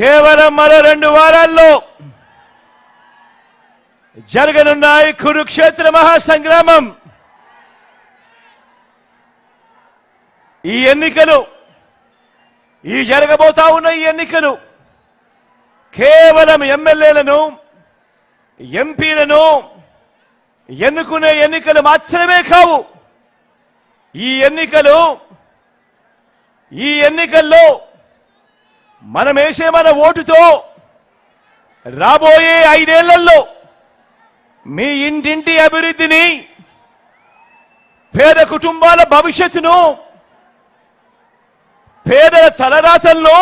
కేవలం మరో 2 వారాల్లో జరగనున్నాయి కురుక్షేత్ర మహాసంగ్రామం. ఈ ఎన్నికలు, ఈ జరగబోతా ఉన్న ఈ ఎన్నికలు కేవలం ఎమ్మెల్యేలను, ఎంపీలను ఎన్నుకునే ఎన్నికలు మాత్రమే కావు. ఈ ఎన్నికల్లో మనం వేసే మన ఓటుతో రాబోయే 5 ఏళ్లలో మీ ఇంటింటి అభివృద్ధిని, పేద కుటుంబాల భవిష్యత్తును, పేదల తలరాతలను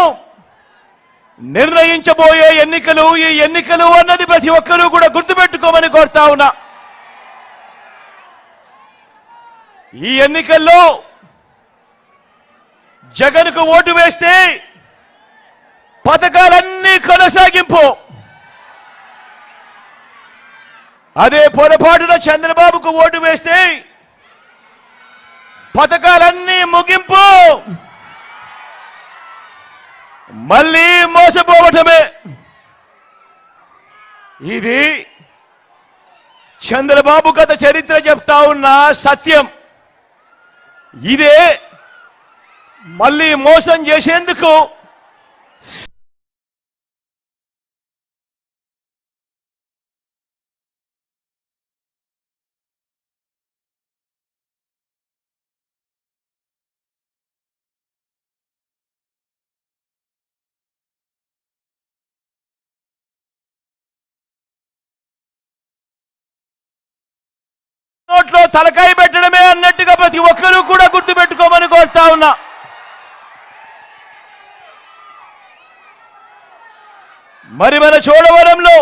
నిర్ణయించబోయే ఎన్నికలు. ఈ ఎన్నికలు అన్నది ప్రతి ఒక్కరూ కూడా గుర్తుపెట్టుకోమని కోరుతా ఉన్నా. ఈ ఎన్నికల్లో జగన్కు ఓటు వేస్తే పథకాలన్నీ కొనసాగింపు, అదే పొరపాటున చంద్రబాబుకు ఓటు వేస్తే పథకాలన్నీ ముగింపు, మళ్ళీ మోసపోవటమే. ఇది చంద్రబాబు గత చరిత్ర చెప్తా ఉన్న సత్యం. ఇదే మళ్ళీ మోసం చేసేందుకు నోట్లో తలకాయ పెట్టడమే అన్నట్టుగా ప్రతి ఒక్కరూ కూడా గుర్తుపెట్టుకోమని కోరుతా ఉన్నా. మరి మన చోడవరంలో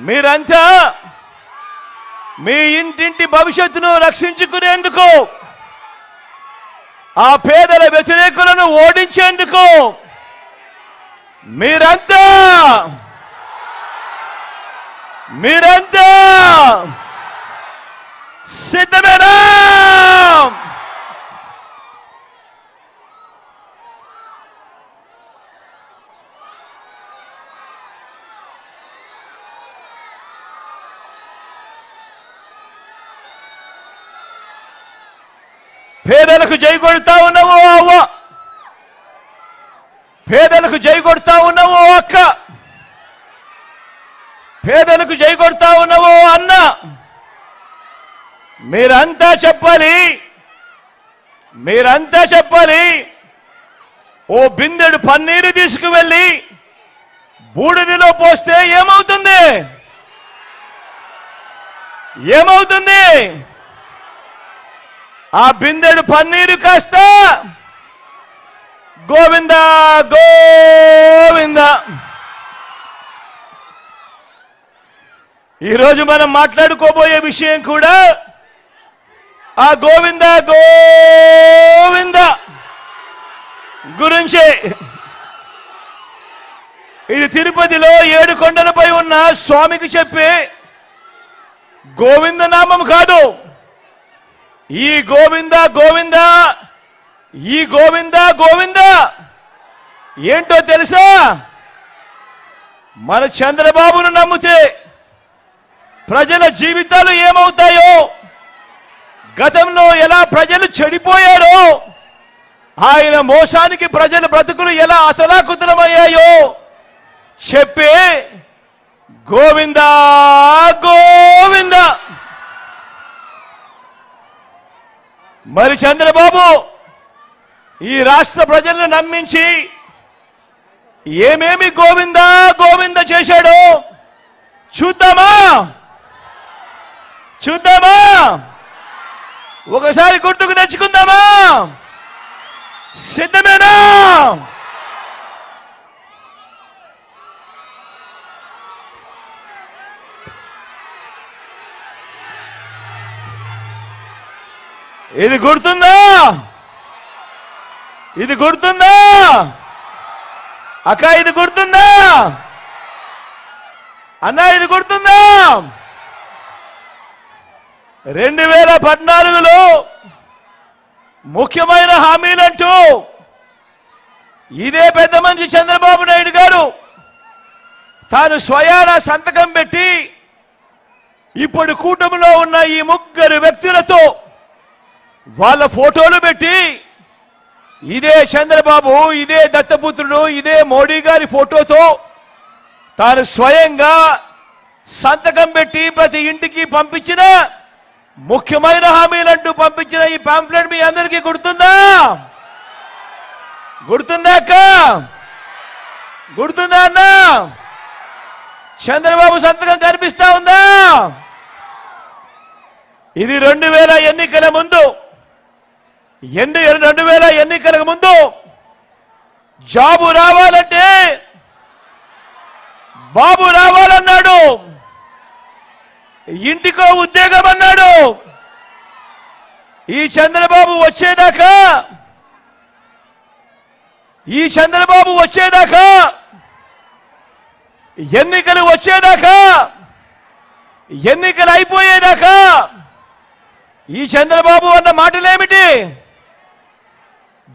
మీరంతా మీ ఇంటింటి భవిష్యత్తును రక్షించుకునేందుకు, ఆ పేదల వ్యతిరేకులను ఓడించేందుకు మీరంతా సిద్ధమేనా? పేదలకు జై కొడతా ఉన్నావు అవ్వ, పేదలకు జై కొడతా ఉన్నావు అక్క, పేదలకు జై కొడతా ఉన్నావు అన్న. మీరంతా చెప్పాలి. ఓ బిందెడు పన్నీరు తీసుకువెళ్ళి బూడిదిలో పోస్తే ఏమవుతుంది? ఆ బిందెడు పన్నీరు కాస్త గోవిందా గోవిందా. ఈరోజు మనం మాట్లాడుకోబోయే విషయం కూడా ఆ గోవిందా గోవిందా గురించే. ఇది తిరుపతిలో 7 కొండలపై ఉన్న స్వామికి చెప్పే గోవింద నామం కాదు. ఈ గోవిందా గోవిందా ఏంటో తెలుసా? మన చంద్రబాబును నమ్మితే ప్రజల జీవితాలు ఏమవుతాయో, గతంలో ఎలా ప్రజలు చెడిపోయారో, ఆయన మోసానికి ప్రజల బ్రతుకులు ఎలా అతలాకుతలమయ్యాయో చెప్పే గోవిందా గోవిందా. మరి చంద్రబాబు ఈ రాష్ట్ర ప్రజలను నమ్మించి ఏమేమి గోవిందా చేశాడో చూద్దామా? ఒకసారి గుర్తుకు తెచ్చుకుందామా? సిద్ధమేనా? ఇది గుర్తుందా అక్క? ఇది గుర్తుందా అన్న? ఇది గుర్తుందా? 2014లో ముఖ్యమైన హామీలంటూ ఇదే పెద్ద మనిషి చంద్రబాబు నాయుడు గారు తాను స్వయాన సంతకం పెట్టి ఇప్పుడు కూటమిలో ఉన్న ఈ ముగ్గురు వ్యక్తులతో వాళ్ళ ఫోటోలు పెట్టి ఇదే చంద్రబాబు, ఇదే దత్తపుత్రుడు, ఇదే మోడీ గారి ఫోటోతో తాను స్వయంగా సంతకం పెట్టి ప్రతి ఇంటికి పంపించిన ముఖ్యమైన హామీలంటూ పంపించిన ఈ పాంఫ్లెట్ మీ అందరికీ గుర్తుందా? గుర్తుందా అక్క? గుర్తుందా అన్న? చంద్రబాబు సంతకం కనిపిస్తా ఉందా? ఇది 2000 ఎన్నికల ముందు 2000 ఎన్నికలకు ముందు జాబు రావాలంటే బాబు రావాలన్నాడు, ఇంటికో ఉద్యోగం అన్నాడు. ఈ చంద్రబాబు వచ్చేదాకా ఎన్నికలు వచ్చేదాకా ఎన్నికలు అయిపోయేదాకా ఈ చంద్రబాబు అన్న మాటలేమిటి?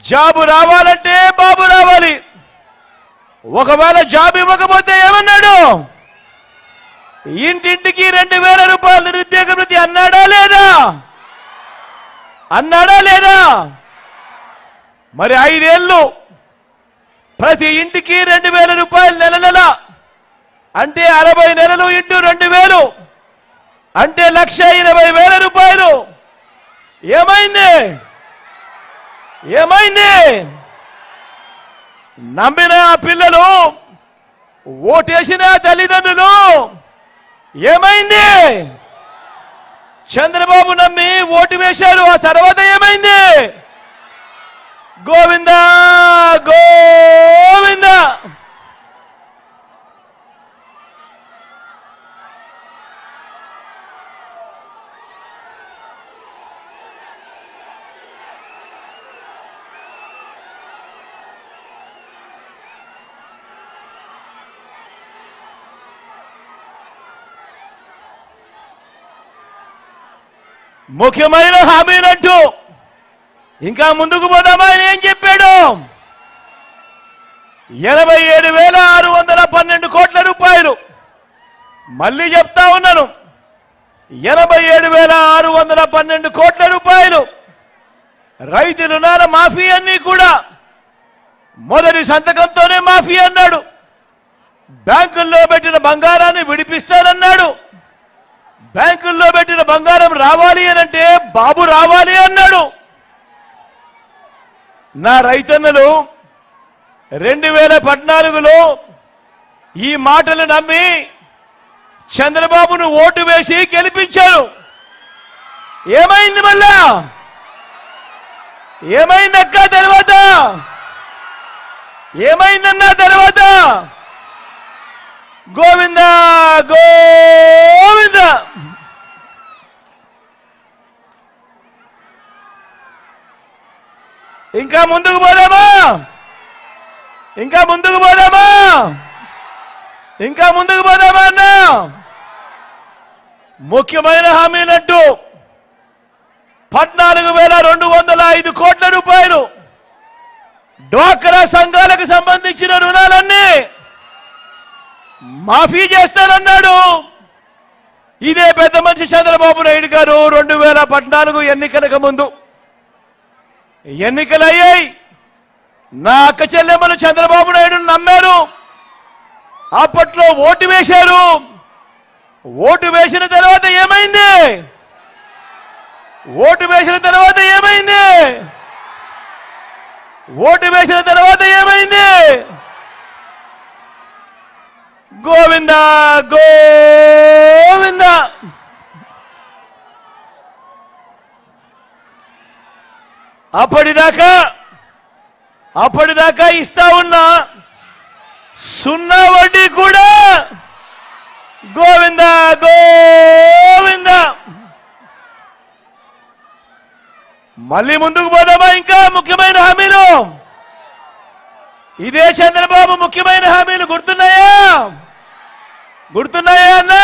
జాబు రావాలంటే బాబు రావాలి. ఒకవేళ జాబ్ ఇవ్వకపోతే ఏమన్నాడు? ఇంటింటికి 2000 రూపాయలు నిరుద్యోగ వృత్తి అన్నాడా లేదా? అన్నాడా లేదా? మరి 5 ఏళ్ళు ప్రతి ఇంటికి 2000 రూపాయలు నెల నెల అంటే 60 నెలలు ఇంటూ 2000 అంటే 1,80,000 రూపాయలు. ఏమైంది? ఏమైంది? నమ్మిన పిల్లలు, ఓటేసిన తల్లిదండ్రులు ఏమైంది? చంద్రబాబు నమ్మి ఓటు వేశారు, ఆ తర్వాత ఏమైంది? గోవిందా గోవిందా. ముఖ్యమైన హామీలంటూ ఇంకా ముందుకు పోదామా? ఆయన ఏం చెప్పాడు? 87,612 కోట్ల రూపాయలు. మళ్ళీ చెప్తా ఉన్నాను, 87,612 కోట్ల రూపాయలు రైతు రుణాల మాఫీ అన్నీ కూడా మొదటి సంతకంతోనే మాఫీ అన్నాడు. బ్యాంకుల్లో పెట్టిన బంగారాన్ని విడిపిస్తానన్నాడు. బ్యాంకుల్లో పెట్టిన బంగారం రావాలి అనంటే బాబు రావాలి అన్నాడు. నా రైతన్నలు 2014లో ఈ మాటలు నమ్మి చంద్రబాబును ఓటు వేసి గెలిపించారు. ఏమైంది? మళ్ళా ఏమైందక్క? తర్వాత ఏమైందన్నా? తర్వాత గోవిందా గోవిందా. ఇంకా ముందుకు పోదామా? ఇంకా ముందుకు పోదామా? ఇంకా ముందుకు పోదామా అన్న? ముఖ్యమైన హామీలంటూ 14,205 కోట్ల రూపాయలు డ్వాక్రా సంఘాలకు సంబంధించిన రుణాలన్నీ మాఫీ చేస్తానన్నాడు. ఇదే పెద్ద మనిషి చంద్రబాబు నాయుడు గారు 2014 ఎన్నికలకు ముందు ఎన్నికలయ్యాయి. నా అక్క చెల్లెమ్మలు చంద్రబాబు నాయుడును నమ్మారు. అప్పట్లో ఓటు వేశారు. ఓటు వేసిన తర్వాత ఏమైంది? ఓటు వేసిన తర్వాత ఏమైంది? ఓటు వేసిన తర్వాత ఏమైంది? గోవిందా గోవిందా. అప్పటిదాకా ఇస్తా ఉన్న 0 వడ్డీ కూడా గోవిందా గోవిందా. మళ్ళీ ముందుకు పోదామా? ఇంకా ముఖ్యమైన హామీలు. ఇదే చంద్రబాబు ముఖ్యమైన హామీలు గుర్తున్నాయా? గుర్తున్నాయా అన్నా?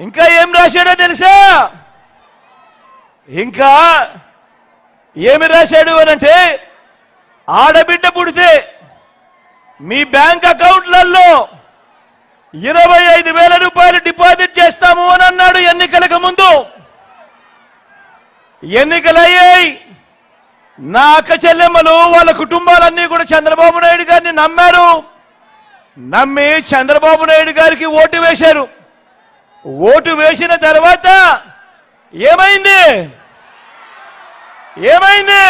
ఇంకా ఏం రాశాడో తెలుసా? ఇంకా ఏమి రాశాడు అనంటే ఆడబిడ్డ పుడితే మీ బ్యాంక్ అకౌంట్లలో 25,000 రూపాయలు డిపాజిట్ చేస్తాము అని అన్నాడు ఎన్నికలకు ముందు. ఎన్నికలయ్యాయి. నా అక్క చెల్లెమ్మలు వాళ్ళ కుటుంబాలన్నీ కూడా చంద్రబాబు నాయుడు గారిని నమ్మారు. నమ్మి చంద్రబాబు నాయుడు గారికి ఓటు వేశారు. ఓటు వేసిన తర్వాత ఏమైంది? ఏమైంది?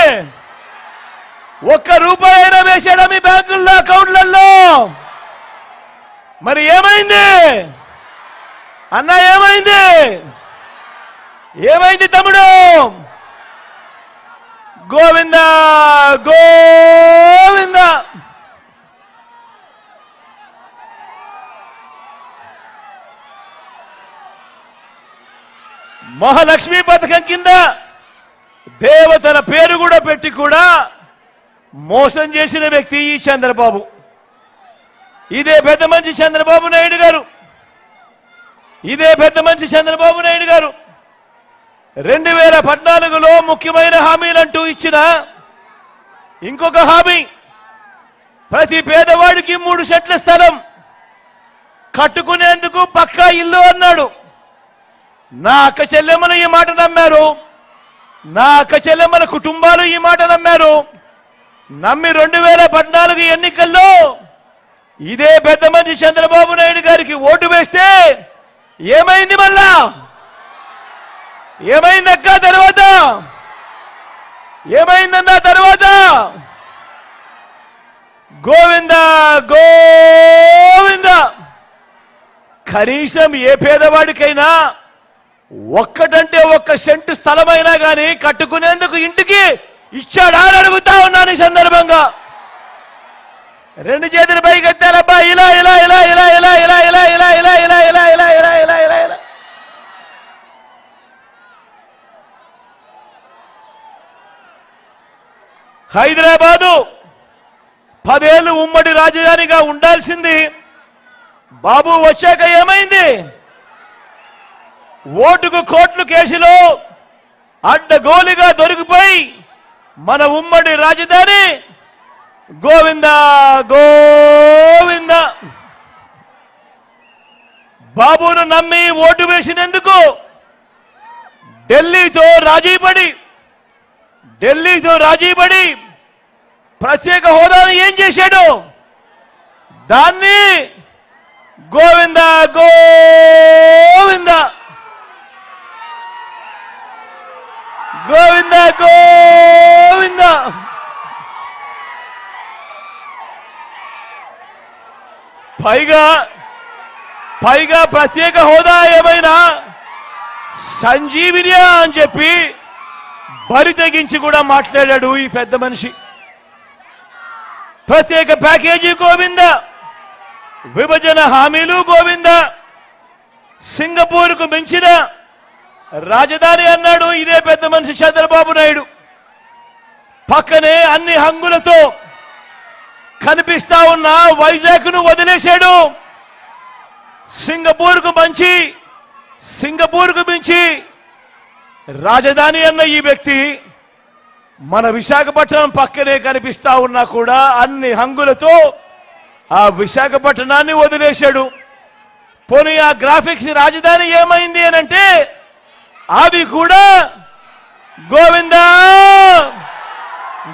1 రూపాయి అయినా వేశాడా మీ బ్యాంకుల్లో అకౌంట్లలో? మరి ఏమైంది అన్నా? ఏమైంది? ఏమైంది తమ్ముడు? గోవింద గోవింద. మహాలక్ష్మి పథకం కింద దేవతల పేరు కూడా పెట్టి కూడా మోసం చేసిన వ్యక్తి ఈ చంద్రబాబు. ఇదే పెద్ద మంచి చంద్రబాబు నాయుడు గారు. ఇదే పెద్ద మంచి చంద్రబాబు నాయుడు గారు 2014లో ముఖ్యమైన హామీలంటూ ఇచ్చిన ఇంకొక హామీ, ప్రతి పేదవాడికి 3 సెంట్ల స్థలం కట్టుకునేందుకు పక్కా ఇల్లు అన్నాడు. నా అక్క చెల్లెమ్మలు ఈ మాట నమ్మారు. నా అక్క చెల్లెమ్మల కుటుంబాలు ఈ మాట నమ్మారు. నమ్మి 2014 ఎన్నికల్లో ఇదే పెద్ద మంచి చంద్రబాబు నాయుడు గారికి ఓటు వేస్తే ఏమైంది? మళ్ళా ఏమైందక్క తర్వాత? ఏమైందన్న తర్వాత? గోవింద గోవింద. కనీసం ఏ పేదవాడికైనా ఒక్కటంటే 1 సెంటు స్థలమైనా కానీ కట్టుకునేందుకు ఇంటికి ఇచ్చాడా అని అడుగుతా ఉన్నాను. ఈ సందర్భంగా 2 చేతులు పైకి ఎత్తారబ్బా. ఇలా ఇలా ఇలా ఇలా ఇలా ఇలా ఇలా ఇలా ఇలా ఇలా ఇలా ఇలా ఇలా ఇలా ఇలా ఇలా. హైదరాబాదు 10 ఏళ్ళు ఉమ్మడి రాజధానిగా ఉండాల్సింది బాబు వచ్చాక ఏమైంది? ఓటుకు కోట్లు కేసులో అడ్డగోలుగా దొరికిపోయి మన ఉమ్మడి రాజధాని గోవింద గోవింద. బాబును నమ్మి ఓటు వేసినందుకు ఢిల్లీతో రాజీపడి ప్రత్యేక హోదాను ఏం చేశాడు? దాన్ని గోవింద గోవింద గోవింద గోవింద. పైగా ప్రత్యేక హోదా ఏమైనా సంజీవినియా అని చెప్పి బరి తెగించి కూడా మాట్లాడాడు ఈ పెద్ద మనిషి. ప్రత్యేక ప్యాకేజీ గోవింద, విభజన హామీలు గోవింద, సింగపూర్కు మించిన రాజధాని అన్నాడు ఇదే పెద్ద మనిషి చంద్రబాబు నాయుడు. పక్కనే అన్ని హంగులతో కనిపిస్తా ఉన్న వైజాగ్ను వదిలేశాడు. సింగపూర్కు మించి రాజధాని అన్న ఈ వ్యక్తి మన విశాఖపట్నం పక్కనే కనిపిస్తా ఉన్నా కూడా అన్ని హంగులతో ఆ విశాఖపట్నాన్ని వదిలేశాడు. పోనీ ఆ గ్రాఫిక్స్ రాజధాని ఏమైంది అనంటే అది కూడా గోవింద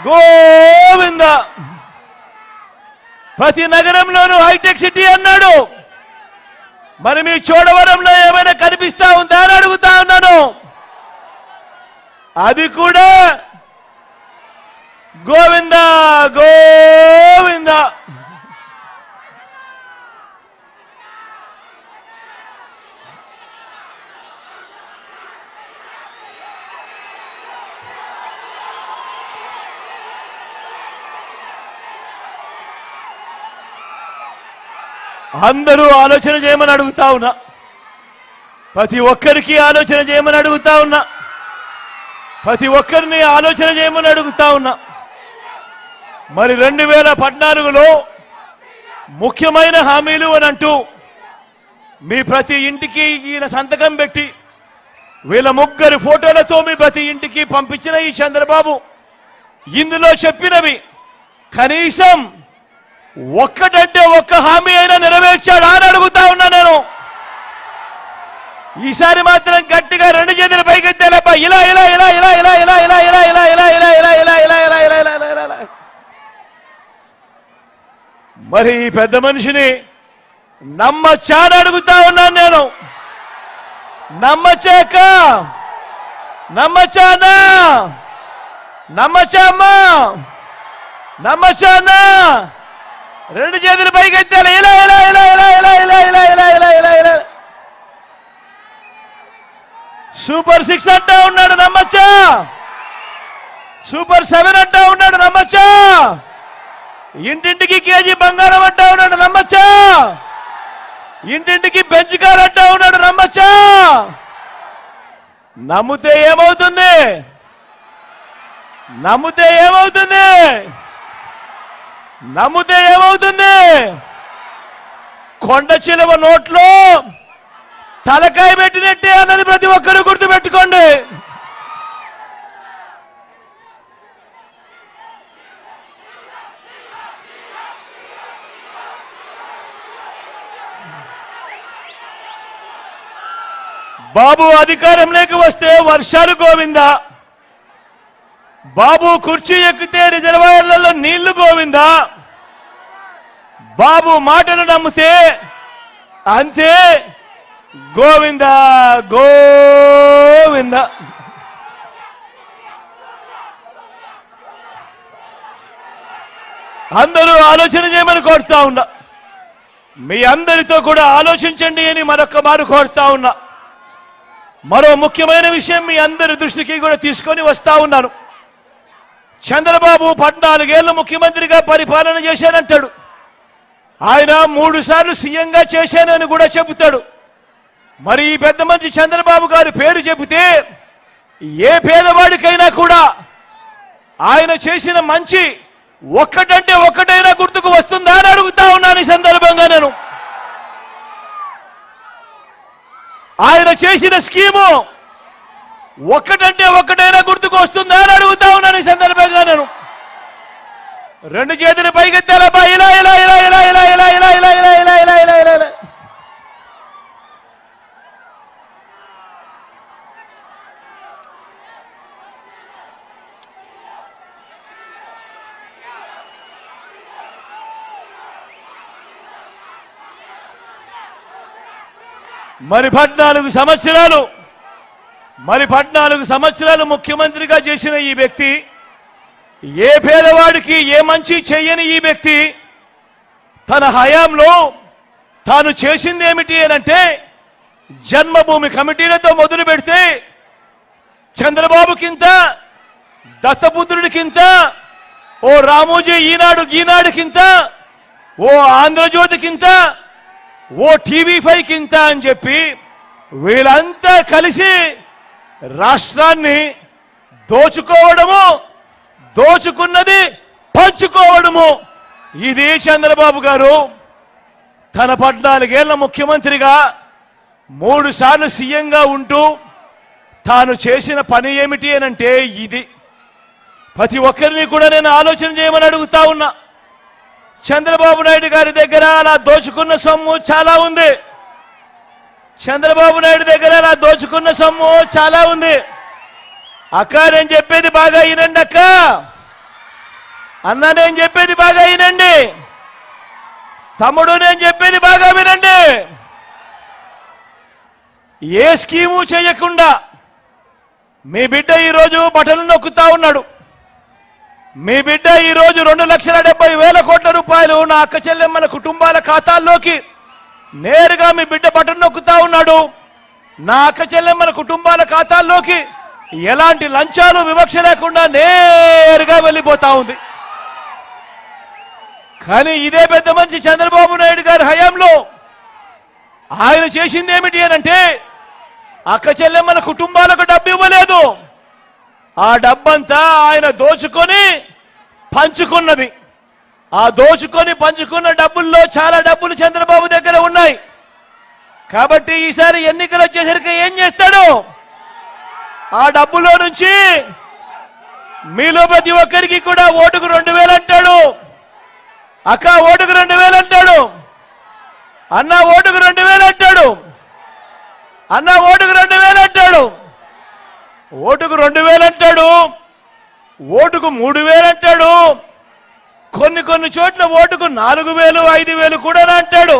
గోవింద. ప్రతి నగరంలోనూ హైటెక్ సిటీ అన్నాడు. మరి మీ చోడవరంలో ఏమైనా కనిపిస్తా ఉందా అని అడుగుతా ఉన్నాను. అది కూడా గోవింద గోవింద. అందరూ ఆలోచన చేయమని అడుగుతా ఉన్నా. ప్రతి ఒక్కరికి ఆలోచన చేయమని అడుగుతా ఉన్నా. ప్రతి ఒక్కరిని ఆలోచన చేయమని అడుగుతా ఉన్నా. మరి 2014లో ముఖ్యమైన హామీలు అని అంటూ మీ ప్రతి ఇంటికి ఈయన సంతకం పెట్టి వీళ్ళ 3 ఫోటోలతో మీ ప్రతి ఇంటికి పంపించిన ఈ చంద్రబాబు ఇందులో చెప్పినవి కనీసం ఒక్కటంటే ఒక్క హామీ అయినా నెరవేర్చాడా అని అడుగుతా ఉన్నా నేను. ఈసారి మాత్రం గట్టిగా రెండు చేతులు పైకెత్తాలేపా. ఇలా ఇలా ఇలా ఇలా ఇలా ఇలా ఇలా ఇలా ఇలా ఇలా ఇలా ఇలా ఇలా ఇలా ఇలా ఇలా ఇలా ఇలా ఇలా. మరి ఈ పెద్ద మనిషిని నమ్మచ్చా అని అడుగుతా ఉన్నాను నేను. నమ్మచ్చాక నమ్మచ్చానా? నమ్మచ్చామ్మా? నమ్మచ్చానా? రెండు చేతులు పైకెత్తాలి. ఇలా ఇలా ఇలా ఇలా ఇలా ఇలా ఇలా ఇలా ఇలా ఇలా ఇలా. సూపర్ 6 అంటా ఉన్నాడు, నమ్మచ్చా? సూపర్ 7 అంటా ఉన్నాడు, నమ్మచ్చా? ఇంటింటికి కేజీ బంగారం అంటా ఉన్నాడు, నమ్మచ్చా? ఇంటింటికి బెంచ్ కార్ అంటా ఉన్నాడు, నమ్మచ్చా? నమ్మితే ఏమవుతుంది? నమ్మితే ఏమవుతుంది? నమ్మితే ఏమవుతుంది? కొండ చిలువ నోట్లో తలకాయ పెట్టినట్టే అన్నది ప్రతి ఒక్కరూ గుర్తుపెట్టుకోండి. బాబు అధికారంలోకి వస్తే వర్షాలు గోవిందా, బాబు కుర్చీ ఎక్కితే రిజర్వాయర్లలో నీళ్లు గోవిందా, బాబు మాటను నమ్మితే అంతే గోవిందా గోవిందా. అందరూ ఆలోచన చేయమని కోరుతా ఉన్నా. మీ అందరితో కూడా ఆలోచించండి అని మరొక మారు కోరుతా ఉన్నా. మరో ముఖ్యమైన విషయం మీ అందరి దృష్టికి కూడా తీసుకొని వస్తా ఉన్నాను. చంద్రబాబు 14 ఏళ్లు ముఖ్యమంత్రిగా పరిపాలన చేశానంటాడు. ఆయన 3 సార్లు సీఎంగా చేశానని కూడా చెబుతాడు. మరి ఈ పెద్ద మంచి చంద్రబాబు గారి పేరు చెబితే ఏ పేదవాడికైనా కూడా ఆయన చేసిన మంచి ఒక్కటంటే ఒక్కటైనా గుర్తుకు వస్తుందా అని అడుగుతా ఉన్నాను ఈ సందర్భంగా నేను. ఆయన చేసిన స్కీము ఒక్కటంటే ఒక్కటైనా గుర్తుకు వస్తుందా అని అడుగుతా ఉన్నాను ఈ సందర్భంగా నేను. రెండు చేతులు పైకెత్తాలబ్బా. ఇలా ఇలా ఇలా ఇలా ఇలా ఇలా ఇలా ఇలా ఇలా ఇలా ఇలా ఇలా ఇలా ఇలా. మరి 14 సంవత్సరాలు ముఖ్యమంత్రిగా చేసిన ఈ వ్యక్తి, ఏ పేదవాడికి ఏ మంచి చెయ్యని ఈ వ్యక్తి తన హయాంలో తాను చేసింది ఏమిటి అనంటే, జన్మభూమి కమిటీలతో మొదలు పెడితే చంద్రబాబుకింత, దత్తపుత్రుడికింత, ఓ రామోజీ ఈనాడుకింత, ఓ ఆంధ్రజ్యోతికింత, ఓ TV5కింత అని చెప్పి వీళ్ళంతా కలిసి రాష్ట్రాన్ని దోచుకోవడము, దోచుకున్నది పంచుకోవడము. ఇది చంద్రబాబు గారు తన 14 ఏళ్ల ముఖ్యమంత్రిగా 3 సార్లు సీఎంగా ఉంటూ తాను చేసిన పని ఏమిటి అనంటే ఇది. ప్రతి ఒక్కరిని కూడా నేను ఆలోచన చేయమని అడుగుతా ఉన్నా. చంద్రబాబు నాయుడు గారి దగ్గర అలా దోచుకున్న సొమ్ము చాలా ఉంది. చంద్రబాబు నాయుడు దగ్గర అలా దోచుకున్న సొమ్ము చాలా ఉంది. అక్క నేను చెప్పేది బాగా వినండి. అక్క అన్న నేను చెప్పేది బాగా వినండి. తమ్ముడు నేను చెప్పేది బాగా వినండి. ఏ స్కీము చేయకుండా మీ బిడ్డ ఈరోజు బటన్లు నొక్కుతా ఉన్నాడు. మీ బిడ్డ ఈరోజు 2,70,000 కోట్ల రూపాయలు నా అక్క చెల్లెమ్మల కుటుంబాల ఖాతాల్లోకి నేరుగా మీ బిడ్డ బటన్ నొక్కుతా ఉన్నాడు. నా అక్క చెల్లెమ్మల కుటుంబాల ఖాతాల్లోకి ఎలాంటి లంచాలు వివక్ష లేకుండా నేరుగా వెళ్ళిపోతా ఉంది. కానీ ఇదే పెద్ద మంచి చంద్రబాబు నాయుడు గారి హయాంలో ఆయన చేసింది ఏమిటి అనంటే, అక్క చెల్లెమ్మల కుటుంబాలకు డబ్బు ఇవ్వలేదు. ఆ డబ్బంతా ఆయన దోచుకొని పంచుకున్నది. ఆ దోచుకొని పంచుకున్న డబ్బుల్లో చాలా డబ్బులు చంద్రబాబు దగ్గర ఉన్నాయి. కాబట్టి ఈసారి ఎన్నికలు వచ్చేసరికి ఏం చేస్తాడు? ఆ డబ్బులో నుంచి మీలో ప్రతి ఒక్కరికి కూడా ఓటుకు 2,000 అంటాడు. అక్క ఓటుకు 2000 అంటాడు, అన్న ఓటుకు 2000 అంటాడు, అన్న ఓటుకు 2000 అంటాడు, ఓటుకు 2000 అంటాడు, ఓటుకు 3000 అంటాడు, కొన్ని చోట్ల ఓటుకు 4000 5000 కూడా అంటాడు.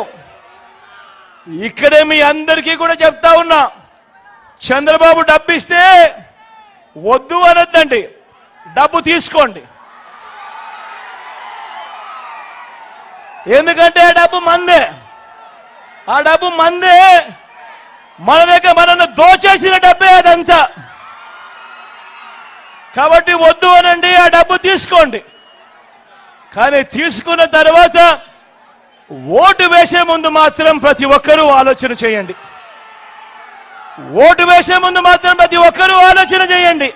ఇక్కడే మీ అందరికీ కూడా చెప్తా ఉన్నా, చంద్రబాబు డబ్బు ఇస్తే వద్దు అనొద్దండి, డబ్బు తీసుకోండి. ఎందుకంటే ఆ డబ్బు మందే, ఆ డబ్బు మందే, మన దగ్గర మనల్ని దోచేసిన డబ్బే అదంతా. కాబట్టి వద్దు అనండి, ఆ డబ్బు తీసుకోండి. కానీ తీసుకున్న తర్వాత ఓటు వేసే ముందు మాత్రం ప్రతి ఒక్కరూ ఆలోచన చేయండి. ఓటు వేసే ముందు మాత్రం ప్రతి ఒక్కరూ ఆలోచన చేయండి.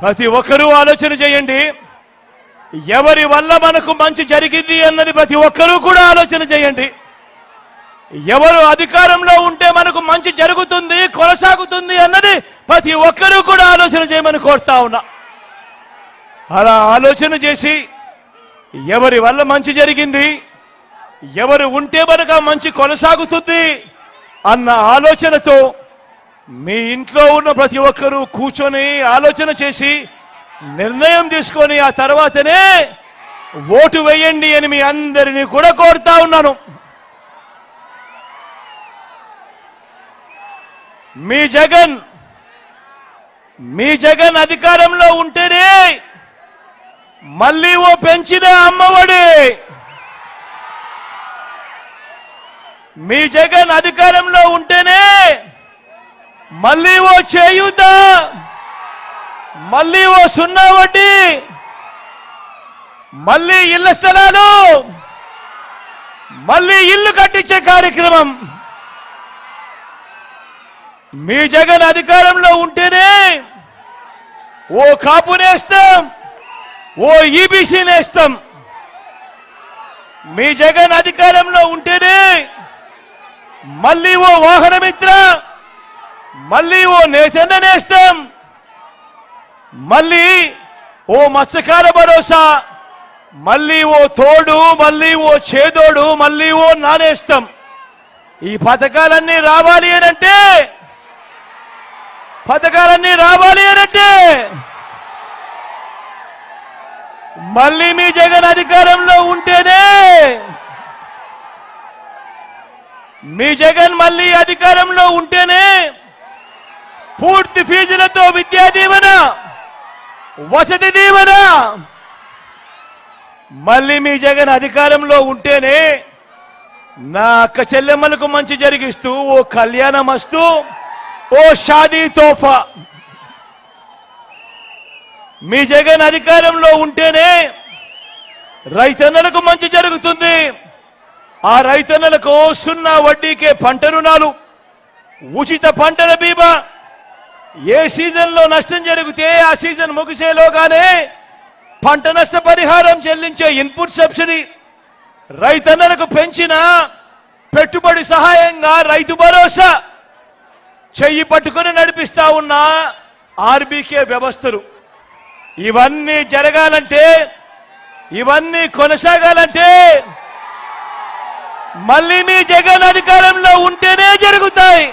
ప్రతి ఒక్కరూ ఆలోచన చేయండి. ఎవరి వల్ల మనకు మంచి జరిగింది అన్నది ప్రతి ఒక్కరూ కూడా ఆలోచన చేయండి. ఎవరు అధికారంలో ఉంటే మనకు మంచి జరుగుతుంది, కొనసాగుతుంది అన్నది ప్రతి ఒక్కరూ కూడా ఆలోచన చేయమని కోరుతా ఉన్నా. అలా ఆలోచన చేసి ఎవరి వల్ల మంచి జరిగింది, ఎవరు ఉంటే మనకు మంచి కొనసాగుతుంది అన్న ఆలోచనతో మీ ఇంట్లో ఉన్న ప్రతి ఒక్కరూ కూర్చొని ఆలోచన చేసి నిర్ణయం తీసుకొని ఆ తర్వాతనే ఓటు వేయండి అని మీ అందరినీ కూడా కోరుతా ఉన్నాను. మీ జగన్ అధికారంలో ఉంటేనే మళ్ళీ ఓ పెంచిన అమ్మఒడి, మీ జగన్ అధికారంలో ఉంటేనే మళ్ళీ ఓ చేయూత, మళ్ళీ ఓ 0 వడ్డీ, మళ్ళీ ఇళ్ల స్థలాలు, మళ్ళీ ఇల్లు కట్టించే కార్యక్రమం. మీ జగన్ అధికారంలో ఉంటేనే ఓ కాపు నేస్తం, ఓ ఈబీసీ నేస్తం. మీ జగన్ అధికారంలో ఉంటేనే మళ్ళీ ఓ వాహనమిత్ర, మళ్ళీ ఓ నేతన్న నేస్తం, మళ్ళీ ఓ మత్స్యకార భరోసా, మళ్ళీ ఓ తోడు, మళ్ళీ ఓ చేదోడు, మళ్ళీ ఓ నానేస్తం. ఈ పథకాలన్నీ రావాలి అనంటే మళ్ళీ మీ జగన్ అధికారంలో ఉంటేనే, మీ జగన్ మళ్ళీ అధికారంలో ఉంటేనే పూర్తి ఫీజులతో విద్యా దీవెన, వసతి దీవెన, మళ్ళీ మీ జగన్ అధికారంలో ఉంటేనే నా అక్క చెల్లెమ్మలకు మంచి జరిగిస్తూ ఓ కళ్యాణమస్తు, ఓ షాదీ తోఫా. మీ జగన్ అధికారంలో ఉంటేనే రైతన్నలకు మంచి జరుగుతుంది. ఆ రైతన్నలకు 0 వడ్డీకే పంట రుణాలు, ఉచిత పంటల బీమా, ఏ సీజన్లో నష్టం జరిగితే ఆ సీజన్ ముగిసేలోగానే పంట నష్ట పరిహారం చెల్లించే ఇన్పుట్ సబ్సిడీ, రైతన్నలకు పెంచిన పెట్టుబడి సహాయంగా రైతు భరోసా, చెయ్యి పట్టుకుని నడిపిస్తా ఉన్న ఆర్బీకే వ్యవస్థలు. ఇవన్నీ జరగాలంటే, ఇవన్నీ కొనసాగాలంటే మళ్ళీ మీ జగన్ అధికారంలో ఉంటేనే జరుగుతాయి.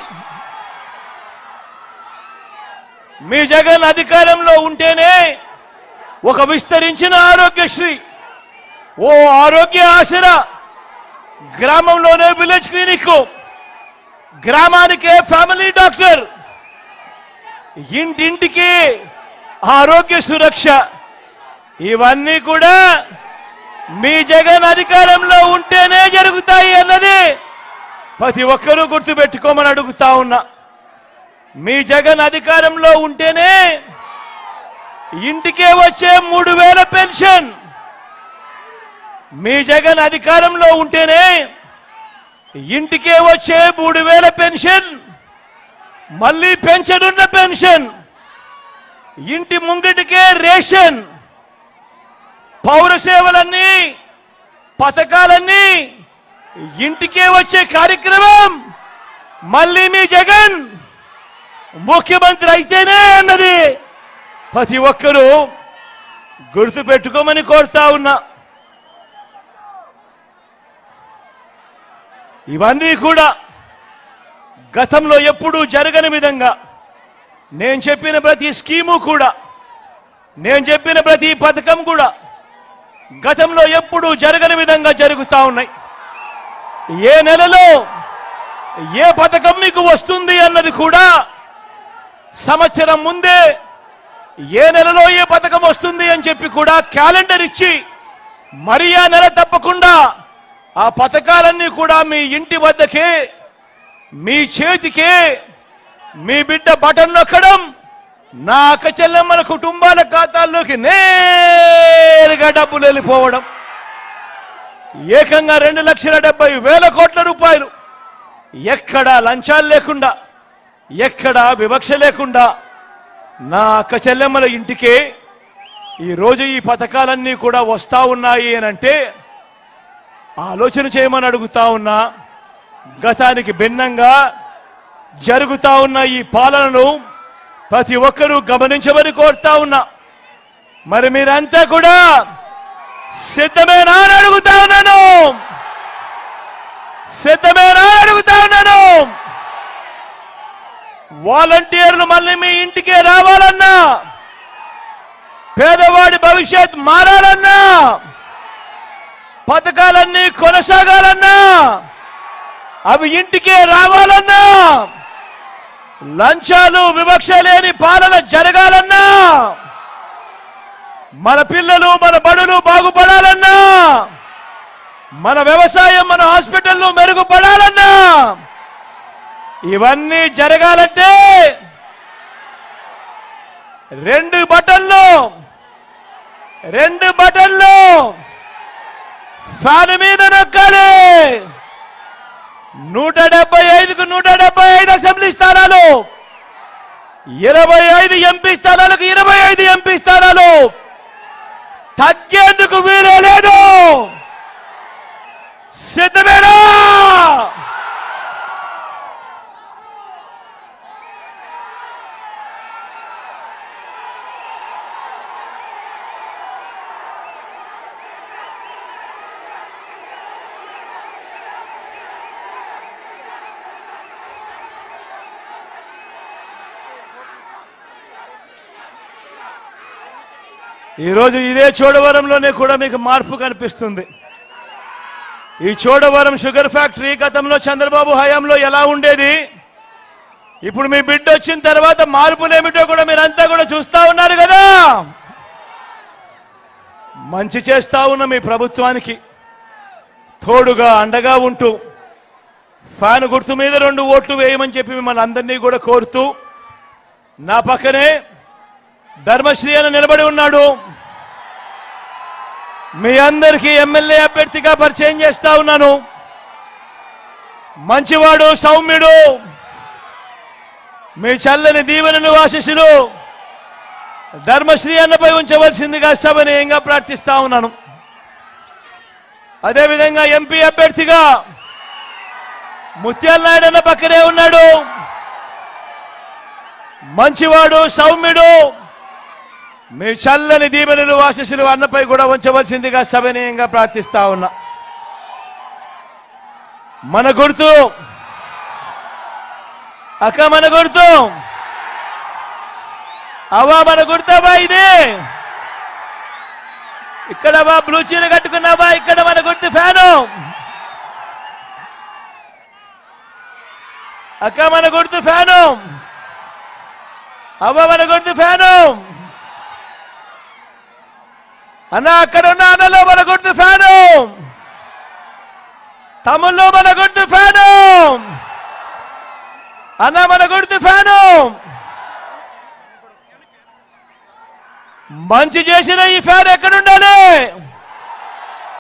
మీ జగన్ అధికారంలో ఉంటేనే ఒక విస్తరించిన ఆరోగ్యశ్రీ, ఓ ఆరోగ్య ఆసరా, గ్రామంలోనే విలేజ్ క్లినిక్, గ్రామానికే ఫ్యామిలీ డాక్టర్, ఇంటింటికి ఆరోగ్య సురక్ష, ఇవన్నీ కూడా మీ జగన్ అధికారంలో ఉంటేనే జరుగుతాయి అన్నది ప్రతి ఒక్కరూ గుర్తుపెట్టుకోమని అడుగుతా ఉన్నా. మీ జగన్ అధికారంలో ఉంటేనే ఇంటికే వచ్చే 3000 పెన్షన్, మీ జగన్ అధికారంలో ఉంటేనే ఇంటికే వచ్చే 3000 పెన్షన్, మళ్ళీ పెంచనున్న పెన్షన్, ఇంటి ముంగిటికే రేషన్, పౌర సేవలన్నీ, పథకాలన్నీ ఇంటికే వచ్చే కార్యక్రమం మళ్ళీ మీ జగన్ ముఖ్యమంత్రి అయితేనే అన్నది ప్రతి ఒక్కరూ గుర్తుపెట్టుకోమని కోరుతా ఉన్నా. ఇవన్నీ కూడా గతంలో ఎప్పుడూ జరగని విధంగా నేను చెప్పిన ప్రతి స్కీము కూడా, నేను చెప్పిన ప్రతి పథకం కూడా గతంలో ఎప్పుడూ జరగని విధంగా జరుగుతూ ఉన్నాయి. ఏ నెలలో ఏ పథకం మీకు వస్తుంది అన్నది కూడా సంవత్సరం ముందే ఏ నెలలో ఏ పథకం వస్తుంది అని చెప్పి కూడా క్యాలెండర్ ఇచ్చి మరి ఆ నెల తప్పకుండా ఆ పథకాలన్నీ కూడా మీ ఇంటి వద్దకే, మీ చేతికే, మీ బిడ్డ బటన్ నొక్కడం, నా అక్క చెల్లెమ్మల కుటుంబాల ఖాతాల్లోకి నేరుగా డబ్బులు వెళ్ళిపోవడం, ఏకంగా 2,70,000 కోట్ల రూపాయలు ఎక్కడా లంచాలు లేకుండా, ఎక్కడా వివక్ష లేకుండా నా అక్క చెల్లెమ్మల ఇంటికే ఈరోజు ఈ పథకాలన్నీ కూడా వస్తా ఉన్నాయి అనంటే ఆలోచన చేయమని అడుగుతా ఉన్నా. గతానికి భిన్నంగా జరుగుతా ఉన్న ఈ పాలనను ప్రతి ఒక్కరూ గమనించమని కోరుతా ఉన్నా. మరి మీరంతా కూడా సిద్ధమేనా అని అడుగుతా ఉన్నాను. సిద్ధమేనా అని అడుగుతా ఉన్నాను. వాలంటీర్లు మళ్ళీ మీ ఇంటికే రావాలన్నా, పేదవాడి భవిష్యత్ మారాలన్నా, పథకాలన్నీ కొనసాగాలన్నా, అవి ఇంటికే రావాలన్నా, లంచాలు వివక్ష లేని పాలన జరగాలన్నా, మన పిల్లలు మన బడులు బాగుపడాలన్నా, మన వ్యవసాయం మన హాస్పిటల్లు మెరుగుపడాలన్నా, ఇవన్నీ జరగాలంటే 2 బటన్లు ఫ్యాన్ మీద నొక్కాలి. 175కు 175 అసెంబ్లీ స్థానాలు, 25 ఎంపీ స్థానాలకు 25 ఎంపీ స్థానాలు తగ్గేందుకు వీరే లేదు. సిద్ధమేనా? ఈరోజు ఇదే చోడవరంలోనే కూడా మీకు మార్పు కనిపిస్తుంది. ఈ చోడవరం షుగర్ ఫ్యాక్టరీ గతంలో చంద్రబాబు హయాంలో ఎలా ఉండేది, ఇప్పుడు మీ బిడ్డ వచ్చిన తర్వాత మార్పులేమిటో కూడా మీరంతా కూడా చూస్తా ఉన్నారు కదా. మంచి చేస్తా ఉన్న మీ ప్రభుత్వానికి తోడుగా అండగా ఉంటూ ఫ్యాన్ గుర్తు మీద 2 ఓట్లు వేయమని చెప్పి మిమ్మల్ని అందరినీ కూడా కోరుతూ, నా పక్కనే ధర్మశ్రీ అని నిలబడి ఉన్నాడు. మీ అందరికీ ఎమ్మెల్యే అభ్యర్థిగా పరిచయం చేస్తా ఉన్నాను. మంచివాడు, సౌమ్యుడు, మీ చల్లని దీవెనలు ఆశీస్సులు ధర్మశ్రీ అన్నపై ఉంచవలసిందిగా సభనీయంగా ప్రార్థిస్తా ఉన్నాను. అదేవిధంగా ఎంపీ అభ్యర్థిగా ముత్యాల నాయుడు అన్న పక్కనే ఉన్నాడు. మంచివాడు, సౌమ్యుడు, మీ చల్లని దీవెనలు ఆశీస్సులు అన్నపై కూడా ఉంచవలసిందిగా సభనీయంగా ప్రార్థిస్తా ఉన్నా. మన గుర్తు అక్క, మన గుర్తు అవ్వా, మన గుర్తవా ఇది? ఇక్కడ వా, బ్లూ చీర కట్టుకున్నావా? ఇక్కడ మన గుర్తు ఫ్యాను. అక్క మన గుర్తు ఫ్యాను, అవ్వ మన గుర్తు ఫ్యాను. అన్న అక్కడ ఉన్న అన్నలో మన గుర్తు ఫ్యాను, తమ్ముళ్ళు మన గుర్తు ఫ్యాను, అన్న మన గుర్తు ఫ్యాను. మంచి చేసిన ఈ ఫ్యాన్ ఎక్కడుండాలి?